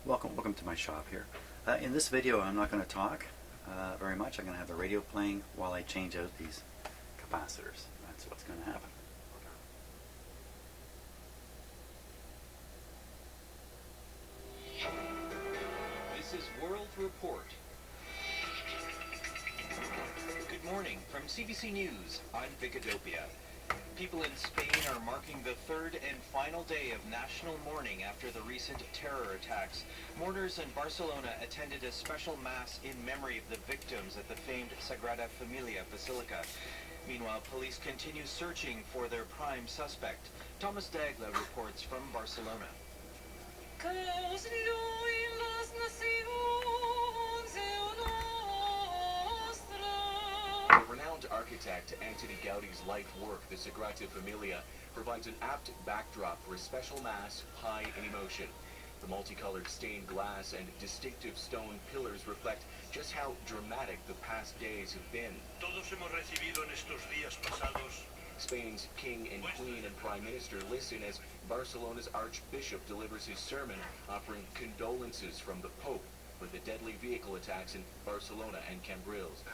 Welcome to my shop here. In this video I'm not going to talk very much. I'm going to have the radio playing while I change out these capacitors. That's what's going to happen. This is World Report. Good morning from CBC News. I'm Vicadopia. People in Spain are marking the third and final day of national mourning after the recent terror attacks. Mourners in Barcelona attended a special mass in memory of the victims at the famed Sagrada Familia Basilica. Meanwhile, police continue searching for their prime suspect. Thomas Dagla reports from Barcelona. The renowned architect Antoni Gaudi's life work, the Sagrada Familia, provides an apt backdrop for a special mass high in emotion. The multicolored stained glass and distinctive stone pillars reflect just how dramatic the past days have been. Todos hemos recibido en estos días pasados. Spain's king and queen and prime minister listen as Barcelona's archbishop delivers his sermon, offering condolences from the Pope for the deadly vehicle attacks in Barcelona and Cambrils.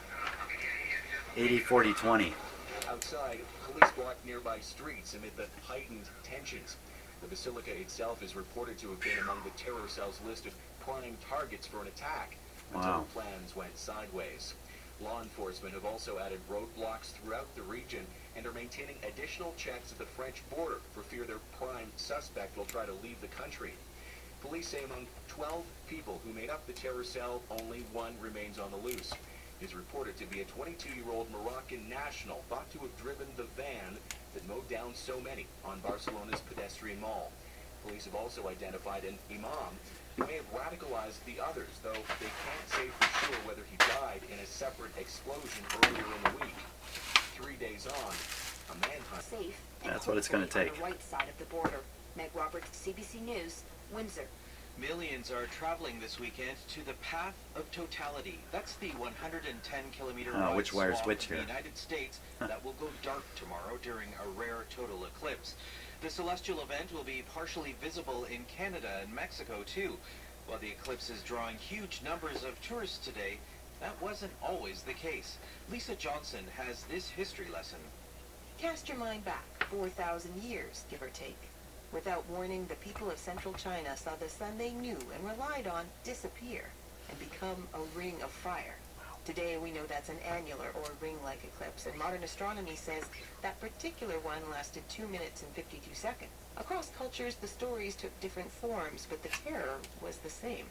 80-40-20. Outside, police block nearby streets amid the heightened tensions. The basilica itself is reported to have been among the terror cell's list of prime targets for an attack until the plans went sideways. Law enforcement have also added roadblocks throughout the region and are maintaining additional checks at the French border for fear their prime suspect will try to leave the country. Police say among 12 people who made up the terror cell, only one remains on the loose. He is reported to be a 22-year-old Moroccan national thought to have driven the van that mowed down so many on Barcelona's pedestrian mall. Police have also identified an imam who may have radicalized the others, though they can't say for sure whether he died in a separate explosion earlier in the week. 3 days on, a manhunt. Safe. That's what it's going to take. On the right side of the border. Meg Roberts, CBC News, Windsor. Millions are traveling this weekend to the Path of Totality. That's the 110-kilometer wide which wire's swath which of the here? United States that will go dark tomorrow during a rare total eclipse. The celestial event will be partially visible in Canada and Mexico too. While the eclipse is drawing huge numbers of tourists today, that wasn't always the case. Lisa Johnson has this history lesson. Cast your mind back 4,000 years, give or take. Without warning, the people of central China saw the sun they knew and relied on disappear and become a ring of fire. Today we know that's an annular or ring-like eclipse, and modern astronomy says that particular one lasted 2 minutes and 52 seconds. Across cultures, the stories took different forms, but the terror was the same.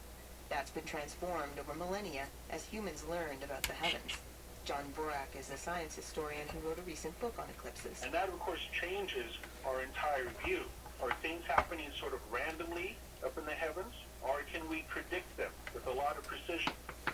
That's been transformed over millennia as humans learned about the heavens. John Borak is a science historian who wrote a recent book on eclipses. And that, of course, changes our entire view. Are things happening sort of randomly up in the heavens, or can we predict them with a lot of precision?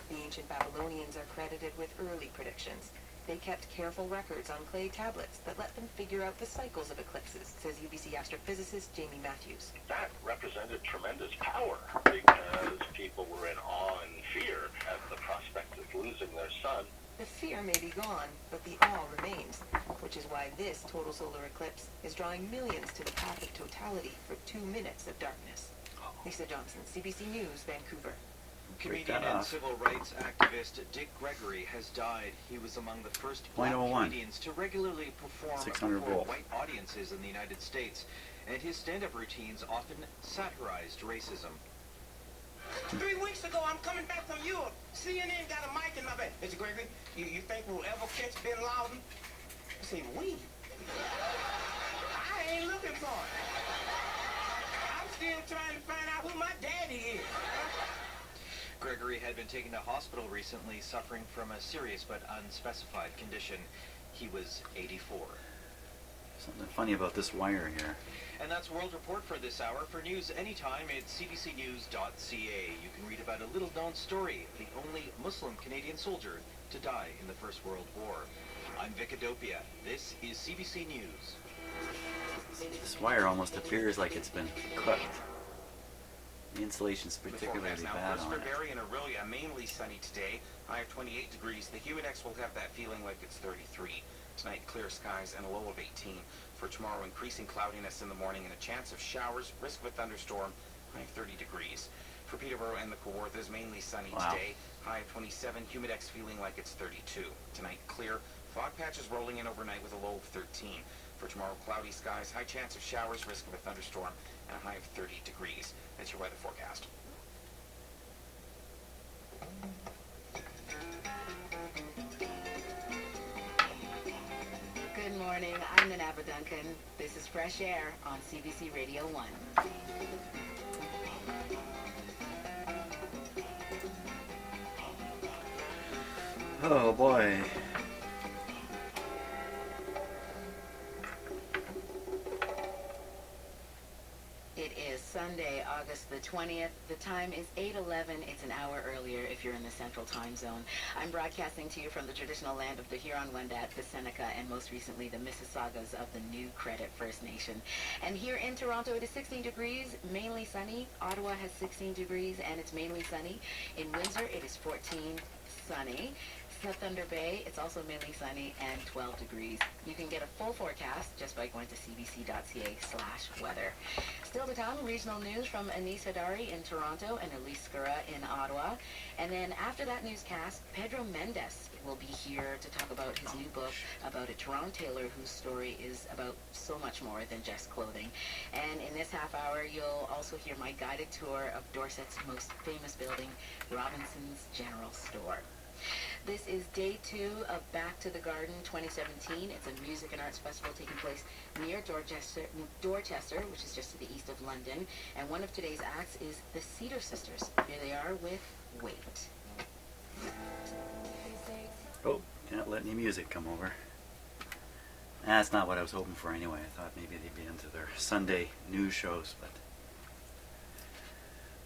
The ancient Babylonians are credited with early predictions. They kept careful records on clay tablets that let them figure out the cycles of eclipses, says UBC astrophysicist Jamie Matthews. That represented tremendous power because people were in awe and fear at the prospect of losing their sun. The fear may be gone, but the awe remains, which is why this total solar eclipse is drawing millions to the path of totality for 2 minutes of darkness. Lisa Johnson, CBC News, Vancouver. Comedian and civil rights activist Dick Gregory has died. He was among the first black 0.01. comedians to regularly perform 600 before volt. white audiences in the United States, and his stand-up routines often satirized racism. 3 weeks ago, I'm coming back from Europe. CNN got a mic in my back. Mr. Gregory, you think we'll ever catch Bin Laden? I say, we? I ain't looking for it. I'm still trying to find out who my daddy is. Gregory had been taken to hospital recently, suffering from a serious but unspecified condition. He was 84. Something funny about this wire here. And that's World Report for this hour. For news anytime, it's cbcnews.ca. You can read about a little-known story, the only Muslim Canadian soldier to die in the First World War. I'm Vicadopia. This is CBC News. This wire almost appears like it's been cooked. The insulation's particularly bad on it. Barrie and Aurelia, mainly sunny today. High of 28 degrees. The Humidex will have that feeling like it's 33. Tonight, clear skies and a low of 18. For tomorrow, increasing cloudiness in the morning and a chance of showers, risk of a thunderstorm, high of 30 degrees. For Peterborough and the Kawarthas, mainly sunny Wow. today, high of 27, humidex feeling like it's 32. Tonight, clear, fog patches rolling in overnight with a low of 13. For tomorrow, cloudy skies, high chance of showers, risk of a thunderstorm, and a high of 30 degrees. That's your weather forecast. Good morning, I'm Nanaba Duncan. This is Fresh Air on CBC Radio 1. Oh boy. It is Sunday, August the 20th. The time is 8:11. It's an hour earlier if you're in the Central Time Zone. I'm broadcasting to you from the traditional land of the Huron-Wendat, the Seneca, and most recently the Mississaugas of the New Credit First Nation. And here in Toronto, it is 16 degrees, mainly sunny. Ottawa has 16 degrees, and it's mainly sunny. In Windsor, it is 14, sunny. Thunder Bay, it's also mainly sunny and 12 degrees. You can get a full forecast just by going to cbc.ca/weather. Still to come, regional news from Anis Hadari in Toronto and Elise Skura in Ottawa. And then after that newscast, Pedro Mendes will be here to talk about his new book about a Toronto tailor whose story is about so much more than just clothing. And in this half hour, you'll also hear my guided tour of Dorset's most famous building, Robinson's General Store. This is day 2 of Back to the Garden 2017. It's a music and arts festival taking place near Dorchester, which is just to the east of London. And one of today's acts is the Cedar Sisters. Here they are with Wait. Oh, can't let any music come over. That's not what I was hoping for anyway. I thought maybe they'd be into their Sunday news shows, but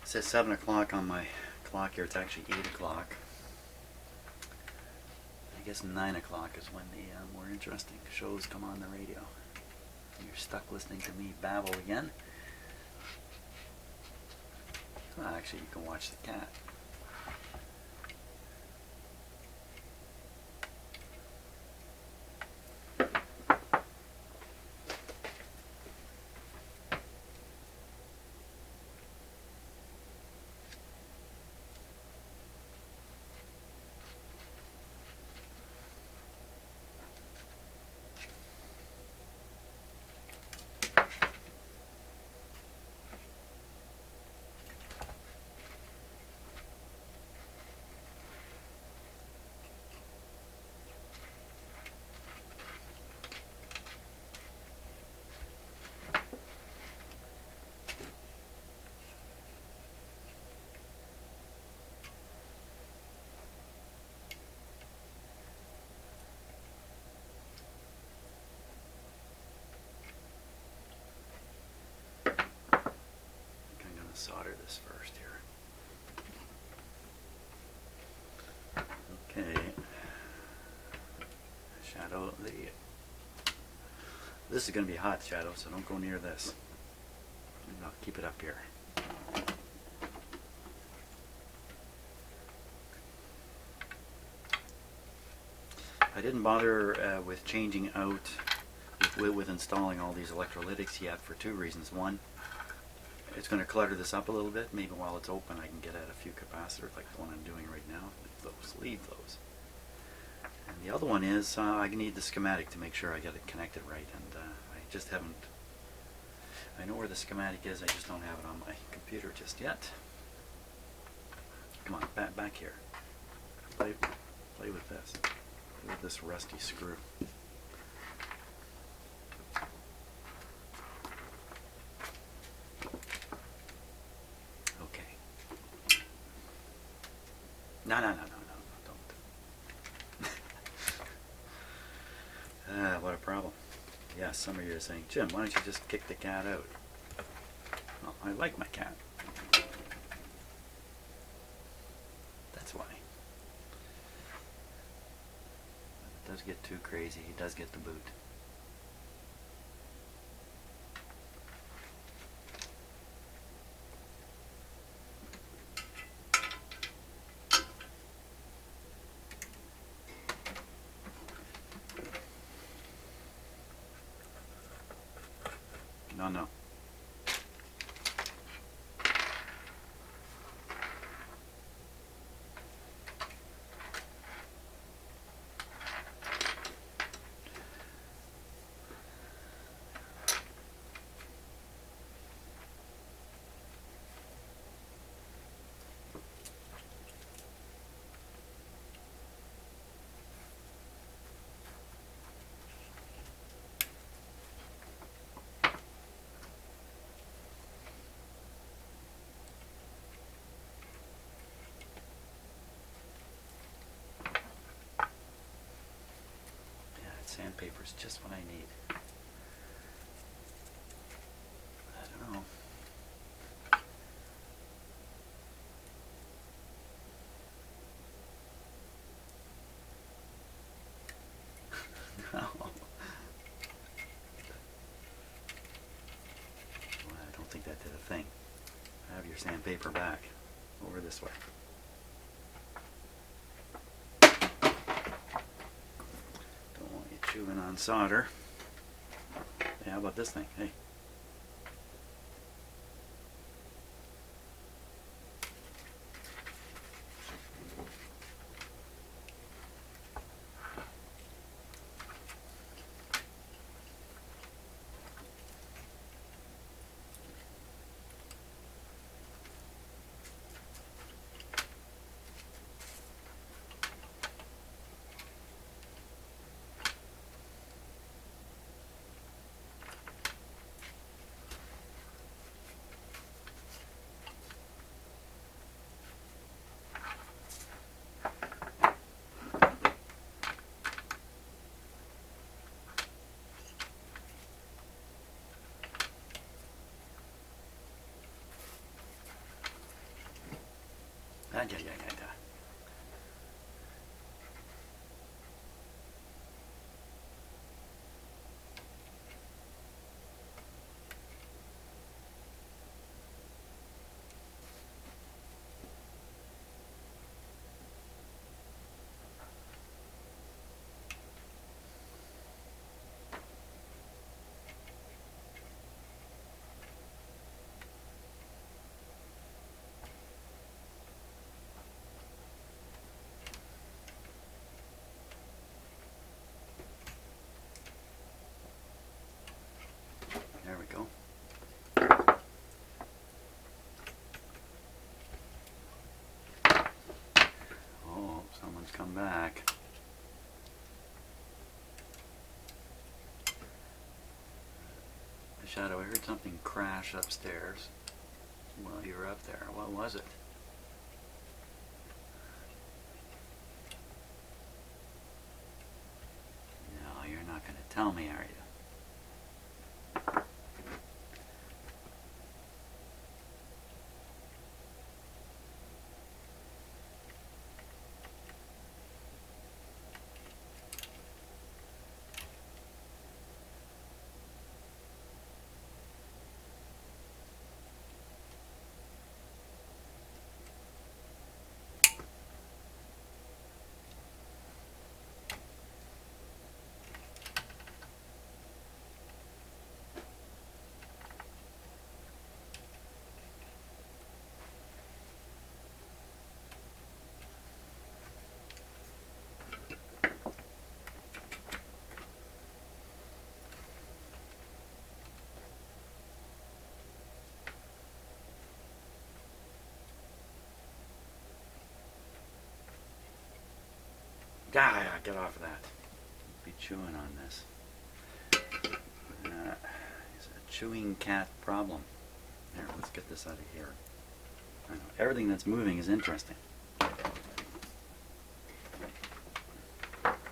it says 7 o'clock on my clock here. It's actually 8 o'clock. I guess 9 o'clock is when the more interesting shows come on the radio. You're stuck listening to me babble again. Well, actually, you can watch the cat. Solder this first here. Okay. Shadow the. This is going to be hot, Shadow, so don't go near this. No, keep it up here. I didn't bother with changing out with installing all these electrolytics yet for 2 reasons. One, it's going to clutter this up a little bit. Maybe while it's open I can get at a few capacitors like the one I'm doing right now. Leave those. And the other one is I need the schematic to make sure I get it connected right, and I just haven't. I know where the schematic is, I just don't have it on my computer just yet. Come on, back here. Play with this. Play with this rusty screw. No, don't. What a problem. Yeah, some of you are saying, Jim, why don't you just kick the cat out? Well, I like my cat. That's why. It does get too crazy. He does get the boot. No. Sandpaper is just what I need. I don't know. No. Well, I don't think that did a thing. Have your sandpaper back. Over this way. Don't want you chewing on solder. Hey, how about this thing? Hey. Yeah. There we go. Oh, someone's come back. Shadow, I heard something crash upstairs while you were up there. What was it? No, you're not going to tell me, are you? Ah, get off of that. Be chewing on this. It's a chewing cat problem. Here, let's get this out of here. I know, everything that's moving is interesting.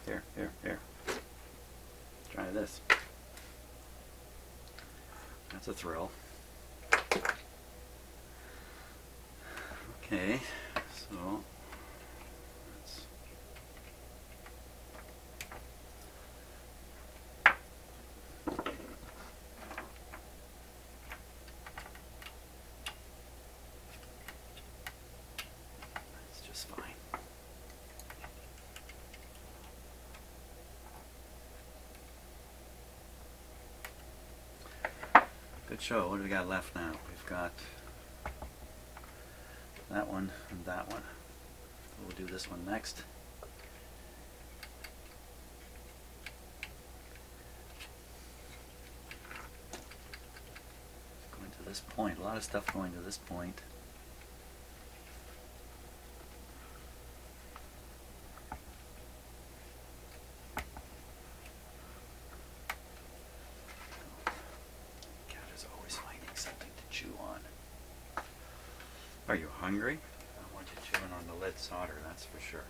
Here. Try this. That's a thrill. Okay, so let's just fine. Good show. What do we got left now? We've got that one and that one. We'll do this one next. Going to this point. A lot of stuff going to this point. Are you hungry? I want you chewing on the lead solder, that's for sure.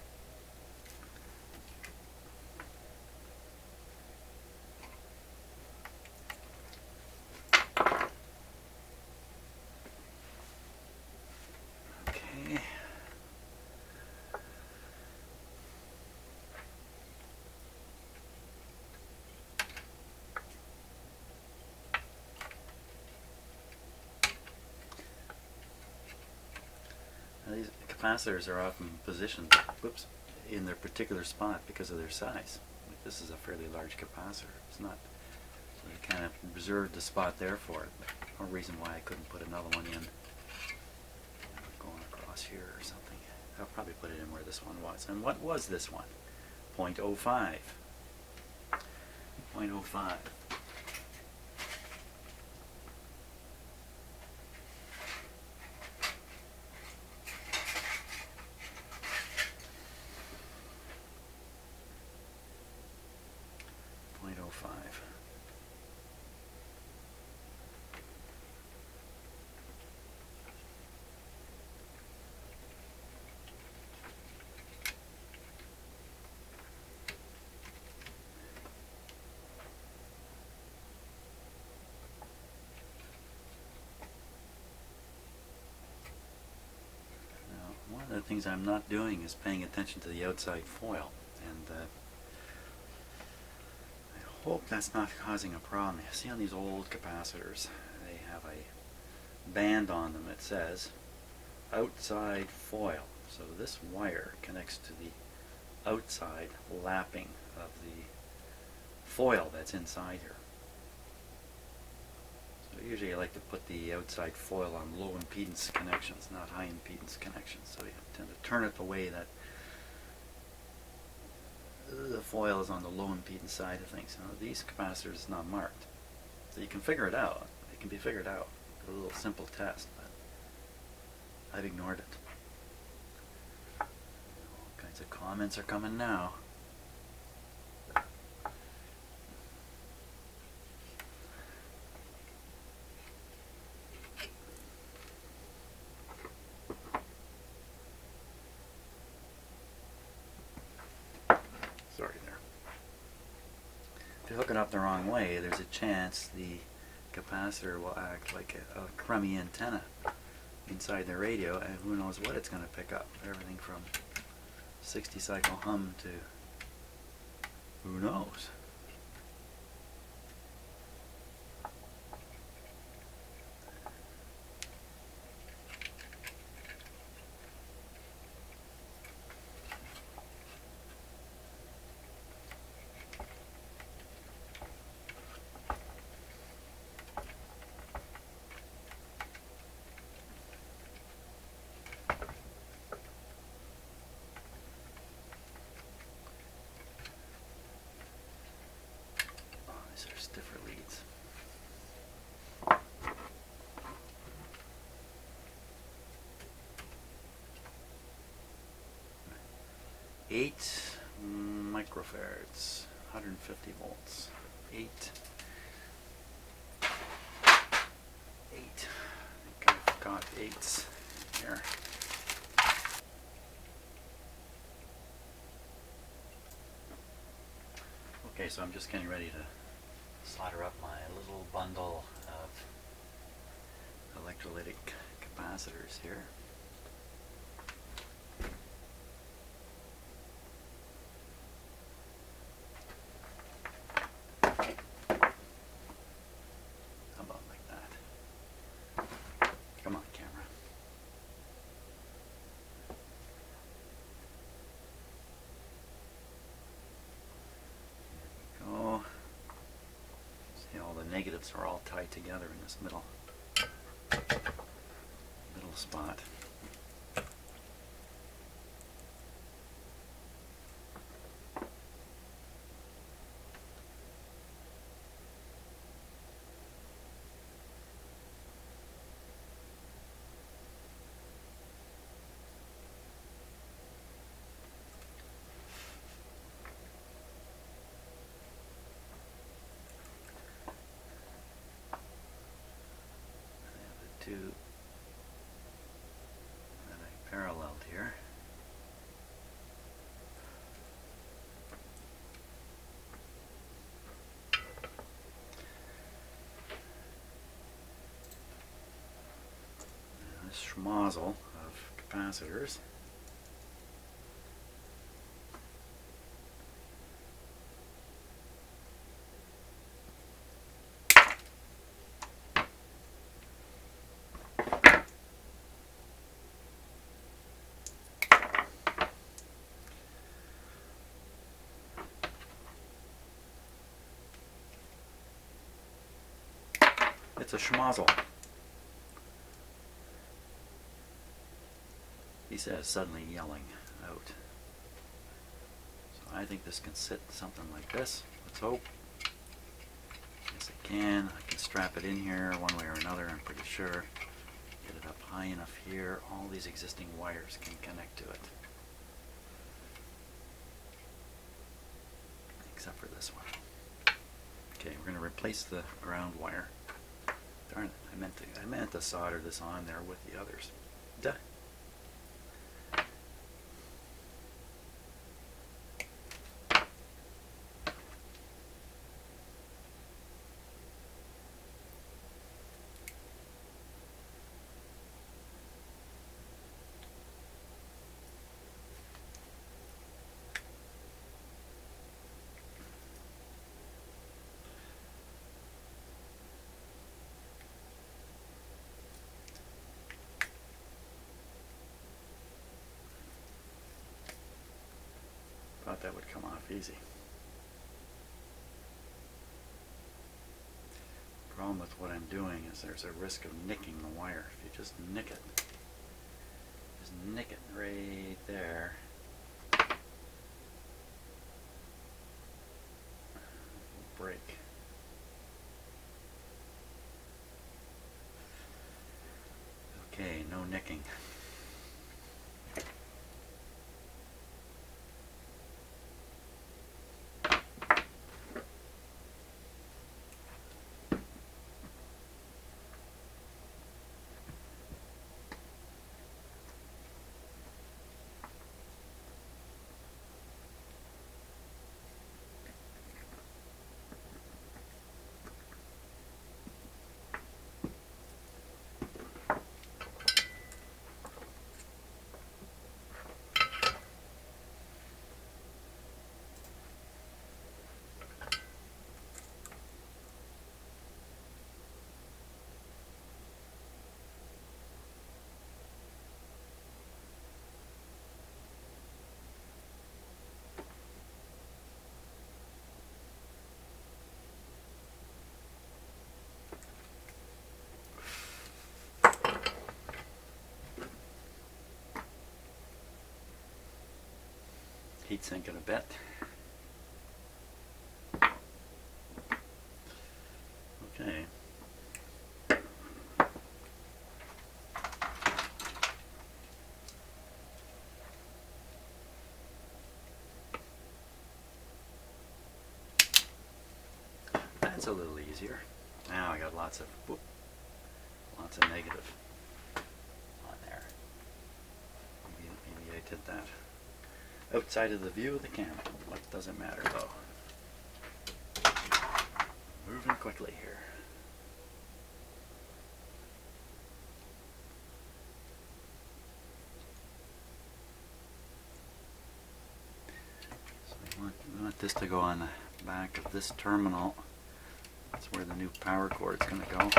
capacitors are often positioned, whoops, in their particular spot because of their size. Like this is a fairly large capacitor. It's not, so they kind of reserved the spot there for it. No reason why I couldn't put another one in going across here or something. I'll probably put it in where this one was. And what was this one? 0.05. 0.05. One of the things I'm not doing is paying attention to the outside foil, and I hope that's not causing a problem. You see on these old capacitors, they have a band on them that says outside foil. So this wire connects to the outside lapping of the foil that's inside here. So usually I like to put the outside foil on low impedance connections, not high impedance connections. So you tend to turn it the way that the foil is on the low impedance side of things. Now these capacitors is not marked. So you can figure it out. It can be figured out. A little simple test, but I've ignored it. All kinds of comments are coming now. Sorry there. If you hook it up the wrong way, there's a chance the capacitor will act like a crummy antenna inside the radio, and who knows what it's going to pick up. Everything from 60 cycle hum to who knows. These are stiffer leads. Eight microfarads, 150 volts. Eight. I think I've got eights here. Okay, so I'm just getting ready to solder up my little bundle of electrolytic capacitors here. How about like that? Come on, camera. Go. See, all the negatives are all tied together in this middle spot. Two that I paralleled here. And this schmozzle of capacitors. it's a schmozzle. He says, suddenly yelling out. So I think this can sit something like this. Let's hope. Yes, it can. I can strap it in here one way or another, I'm pretty sure. Get it up high enough here. All these existing wires can connect to it. Except for this one. Okay, we're going to replace the ground wire. Darn it, I meant to solder this on there with the others. Duh. Thought that would come off easy. Problem with what I'm doing is there's a risk of nicking the wire. If you just nick it right there. It'll break. Okay, no nicking. Heat sinking a bit. Okay. That's a little easier. Now I got lots of negative on there. Maybe I did that outside of the view of the camera. What doesn't matter though. Moving quickly here. So we want this to go on the back of this terminal. That's where the new power cord is going to go.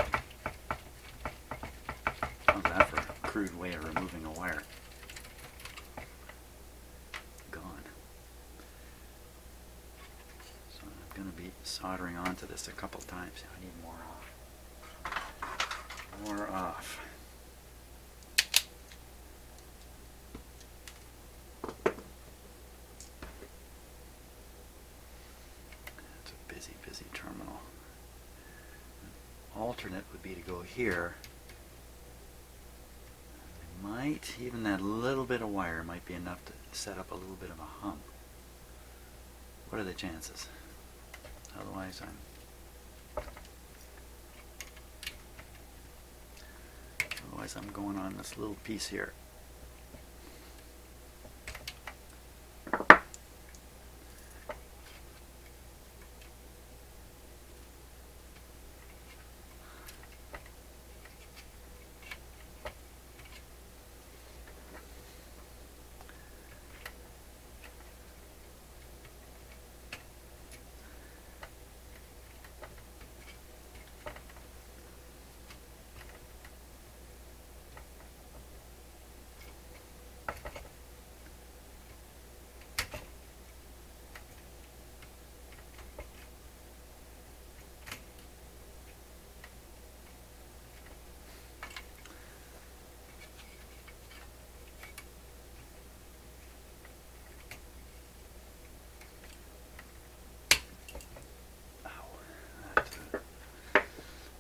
How's that for a crude way of removing a wire? Gone. So I'm going to be soldering onto this a couple times. I need more off. More off. That's a busy, busy terminal. Alternate would be to go here. Even that little bit of wire might be enough to set up a little bit of a hump. What are the chances? Otherwise I'm going on this little piece here.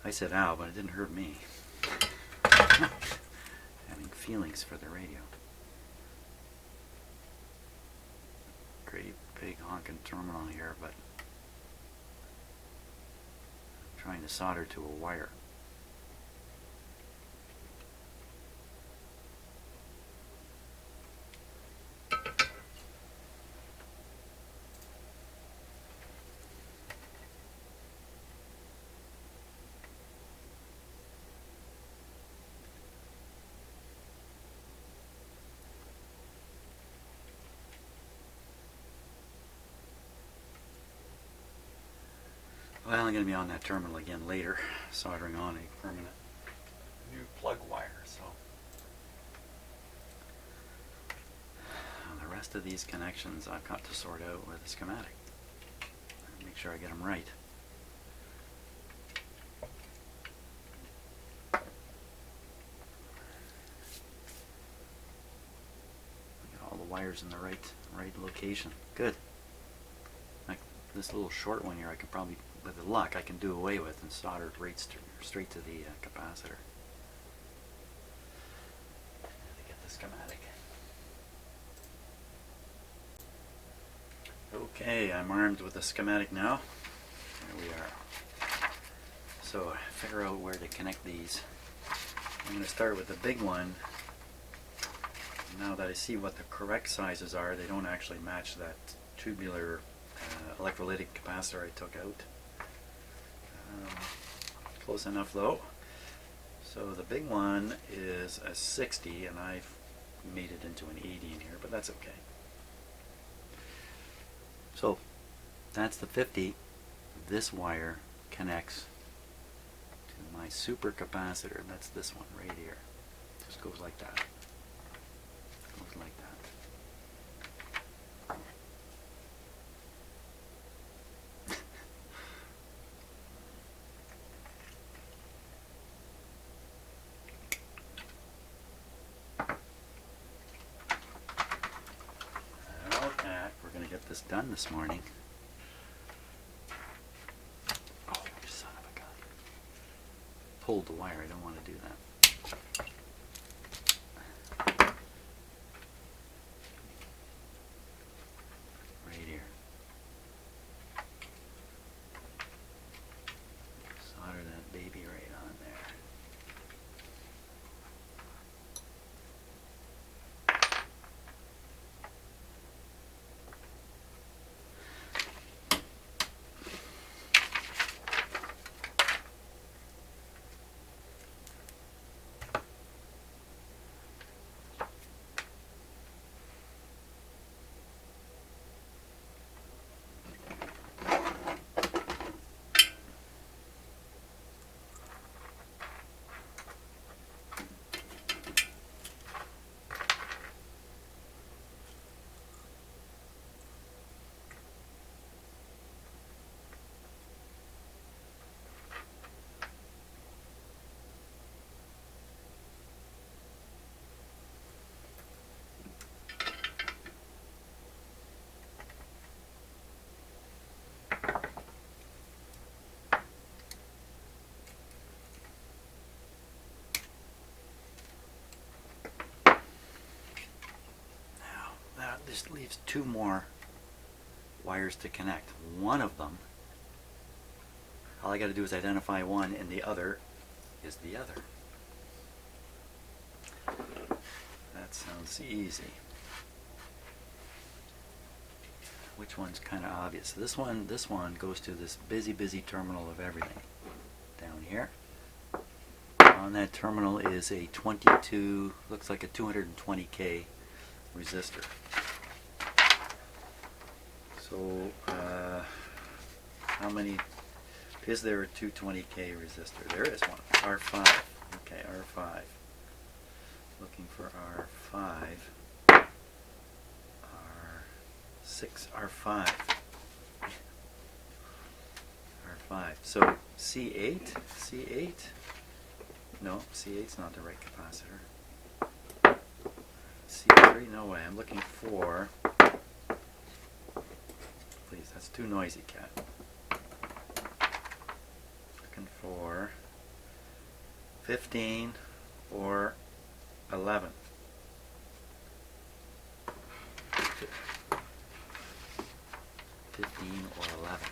I said ow, but it didn't hurt me. Having feelings for the radio. Great big honking terminal here, but I'm trying to solder to a wire. Well, I'm going to be on that terminal again later, soldering on a permanent new plug wire. So the rest of these connections I've got to sort out with a schematic. Make sure I get them right. Get all the wires in the right location. Good. Like this little short one here, I can probably, with luck, I can do away with and solder it right straight to the capacitor. To get the schematic. Okay, I'm armed with the schematic now. There we are. So figure out where to connect these. I'm going to start with the big one. Now that I see what the correct sizes are, they don't actually match that tubular electrolytic capacitor I took out. Close enough though. So the big one is a 60 and I've made it into an 80 in here, but that's okay. So that's the 50. This wire connects to my super capacitor. That's this one right here. Just goes like that. Goes like that. This done this morning. Oh, you son of a gun. Pulled the wire, I don't want to do that. Right here. Solder that baby right on there. This leaves two more wires to connect. One of them, all I got to do is identify one, and the other is the other. That sounds easy. Which one's kind of obvious? This one goes to this busy terminal of everything down here. On that terminal is a 22, looks like a 220K resistor. So, how many, is there a 220K resistor? There is one, R5, okay, R5. Looking for R5, R6, R5, R5. So, C8, no, C8's not the right capacitor. C3, no way, I'm looking for, please, that's too noisy, cat. Looking for 15 or 11. 15 or 11.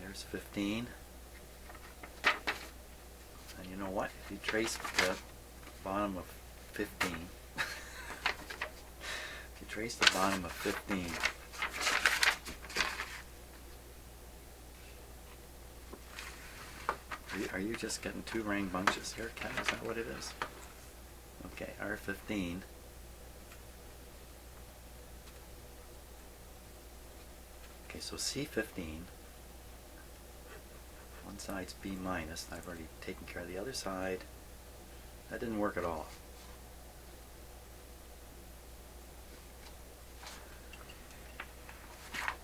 There's 15. And you know what? If you trace the bottom of 15, if you trace the bottom of 15, are you just getting two ring bunches here, Ken? Is that what it is? Okay, R15. Okay, so C15. One side's B minus. I've already taken care of the other side. That didn't work at all.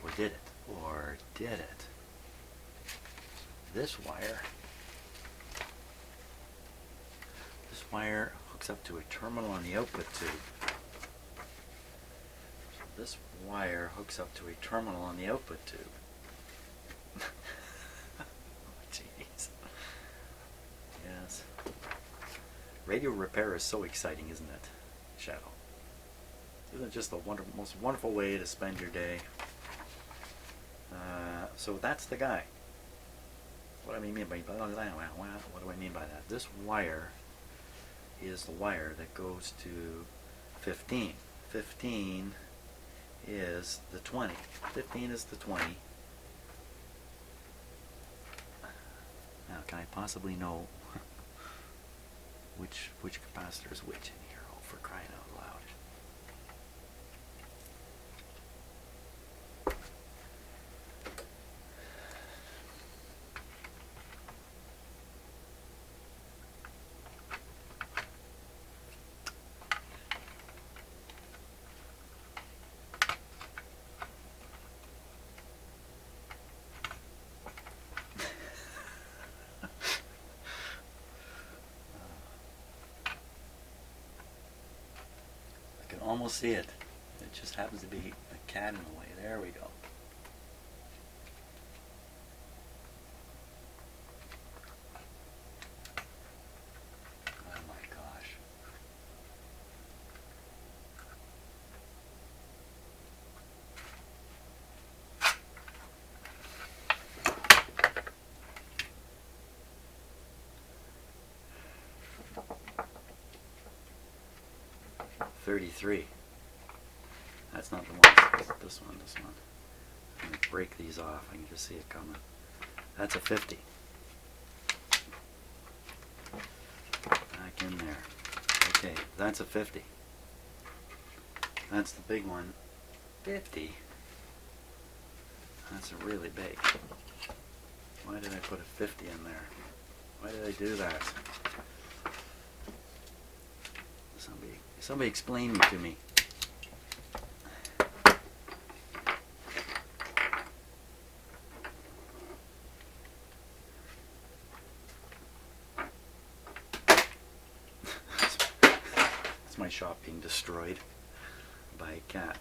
Or did it? Or did it? This wire hooks up to a terminal on the output tube. So this wire hooks up to a terminal on the output tube. Jeez. Yes. Radio repair is so exciting, isn't it, Shadow? Isn't it just the most wonderful way to spend your day? So that's the guy. What do I mean by that? What do I mean by that? This wire is the wire that goes to 15. 15 is the 20. 15 is the 20. Now, can I possibly know which capacitor is which in here? Oh, for crying out loud. Almost see it. It just happens to be a cat in the way. There we go. Oh my gosh. $33. That's not the one. This one. This one. I'm going to break these off. I can just see it coming. That's a 50. Back in there. Okay, that's a 50. That's the big one. 50. That's a really big. Why did I put a 50 in there? Why did I do that? Somebody explain it to me. It's my shop being destroyed by a cat.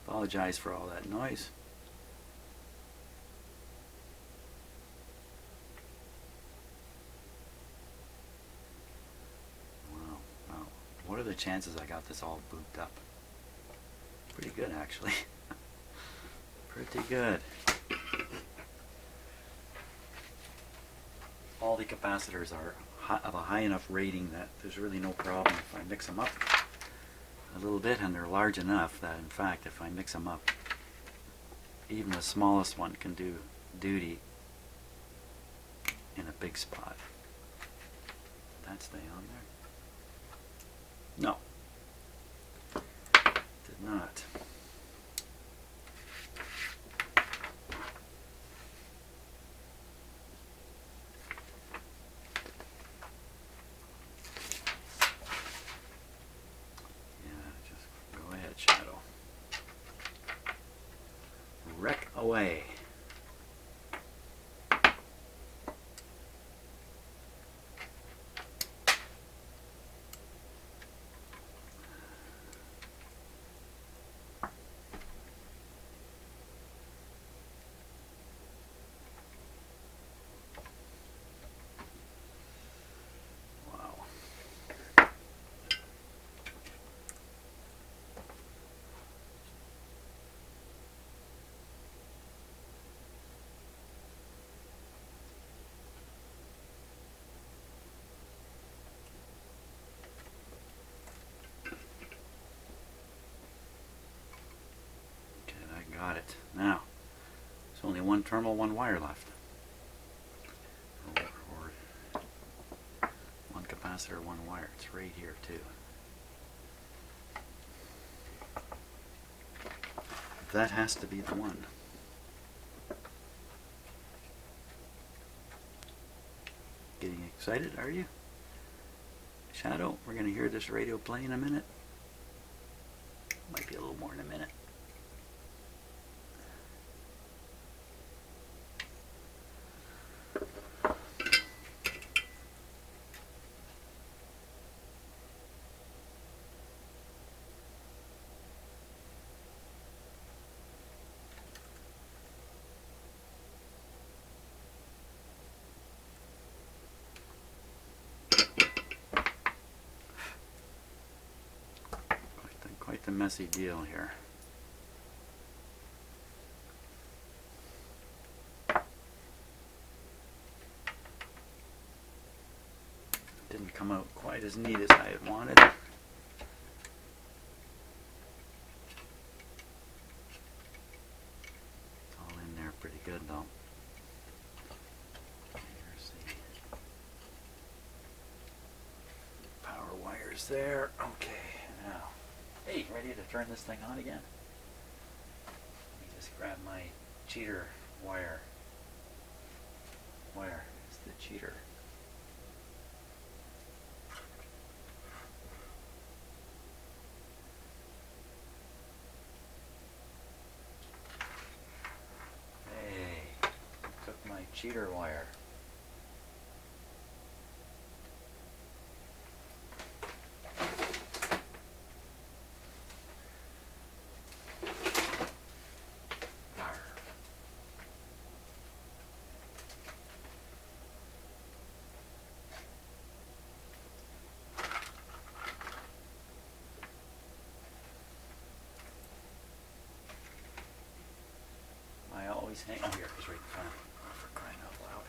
Apologize for all that noise. Wow. What are the chances I got this all booped up? Pretty good, actually. Pretty good. All the capacitors are of a high enough rating that there's really no problem if I mix them up a little bit, and they're large enough that in fact if I mix them up, even the smallest one can do duty in a big spot. Did that stay on there? No. Did not. away. Got it. Now, there's only one terminal, one wire left. Or one capacitor, one wire. It's right here too. That has to be the one. Getting excited, are you? Shadow, we're going to hear this radio play in a minute. Might be a little more in a minute. Quite the messy deal here. Didn't come out quite as neat as I had wanted. It's all in there pretty good though. Here's the power wires there. Okay, now. Hey, ready to turn this thing on again? Let me just grab my cheater wire. Where is the cheater? Hey, took my cheater wire. Hang on here, it's right in front of me. Oh, for crying out loud.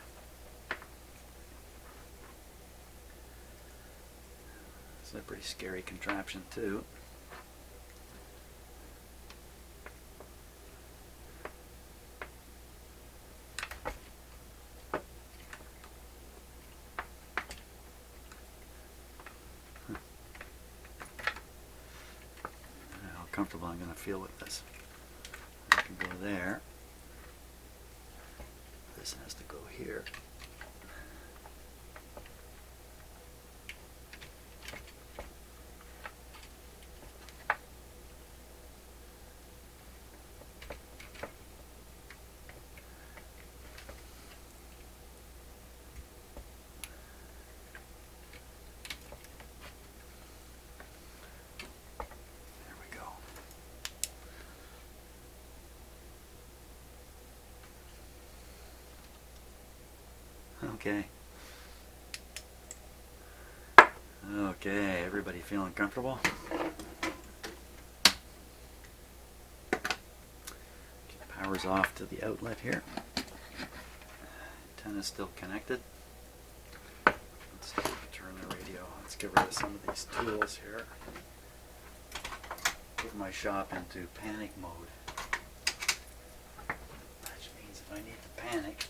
It's a pretty scary contraption too. How comfortable I'm going to feel with this. I can go there. This has to go here. There we go. Okay. Okay, everybody feeling comfortable? Power's off to the outlet here. Antenna's still connected. Let's see if we can turn the radio. Let's get rid of some of these tools here. Put my shop into panic mode. Which means if I need to panic,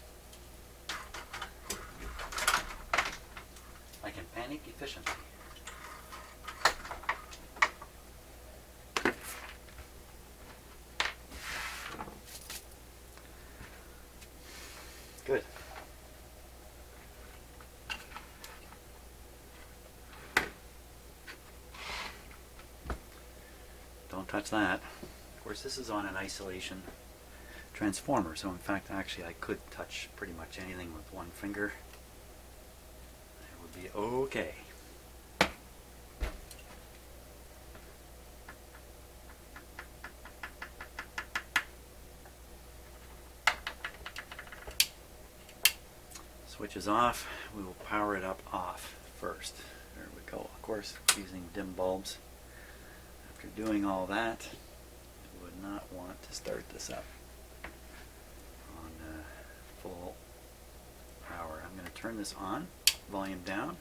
I can panic efficiently. Good. Don't touch that. Of course, this is on an isolation transformer. So in fact, actually, I could touch pretty much anything with one finger. It would be okay. Switch is off. We will power it up off first. There we go. Of course, using dim bulbs. After doing all that, you would not want to start this up on full power. I'm going to turn this on, volume down.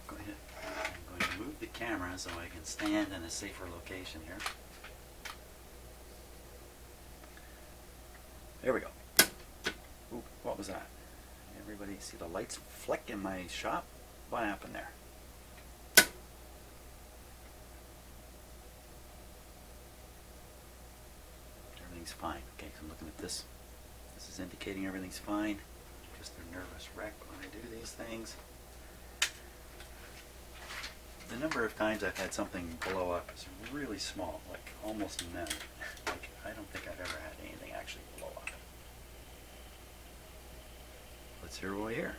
I'm going to move the camera so I can stand in a safer location here. There we go. Ooh, what was that? Everybody see the lights flick in my shop? What happened there? Everything's fine. Okay, so I'm looking at this. This is indicating everything's fine. Just a nervous wreck when I do these things. The number of times I've had something blow up is really small, like almost none. Like, I don't think I've ever had anything actually blow up. Let's hear what we hear.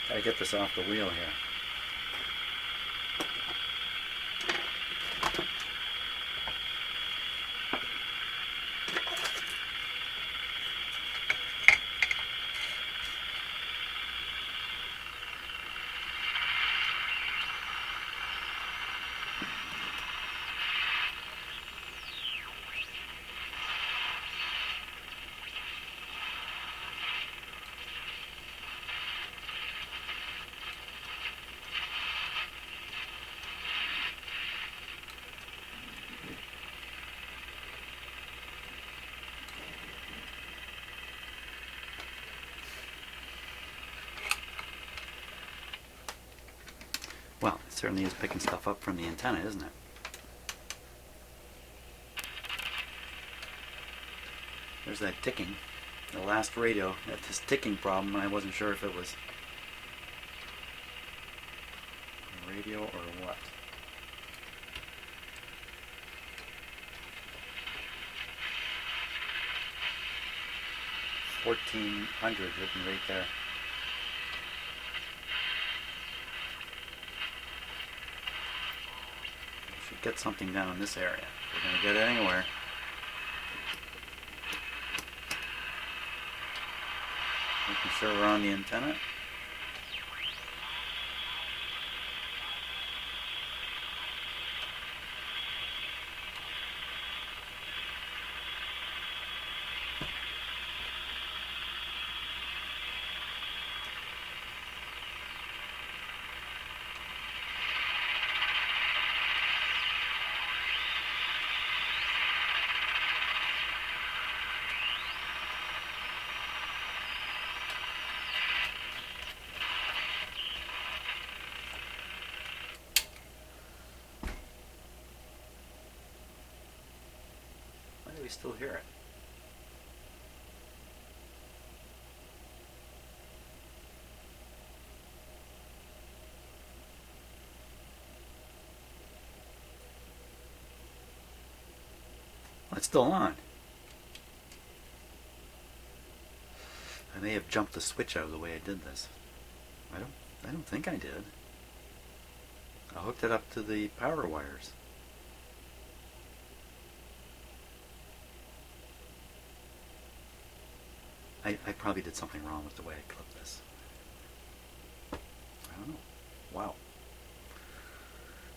Gotta get this off the wheel here. Well, it certainly is picking stuff up from the antenna, isn't it? There's that ticking. The last radio had this ticking problem, and I wasn't sure if it was a radio or what. $1,400 written right there. Should get something down in this area. If we're going to get it anywhere. Making sure we're on the antenna. We still hear it. Well, it's still on. I may have jumped the switch out of the way I did this. I don't think I did. I hooked it up to the power wires. I probably did something wrong with the way I clipped this. I don't know. Wow.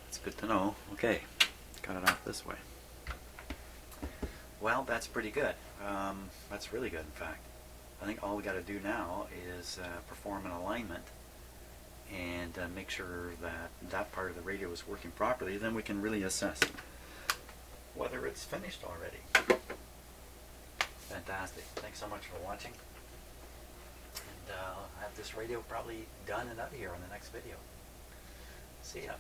That's good to know. Okay, cut it off this way. Well, that's pretty good. That's really good, in fact. I think all we got to do now is perform an alignment and make sure that that part of the radio is working properly. Then we can really assess whether it's finished already. Fantastic. Thanks so much for watching. I'll have this radio probably done and out of here on the next video. See ya.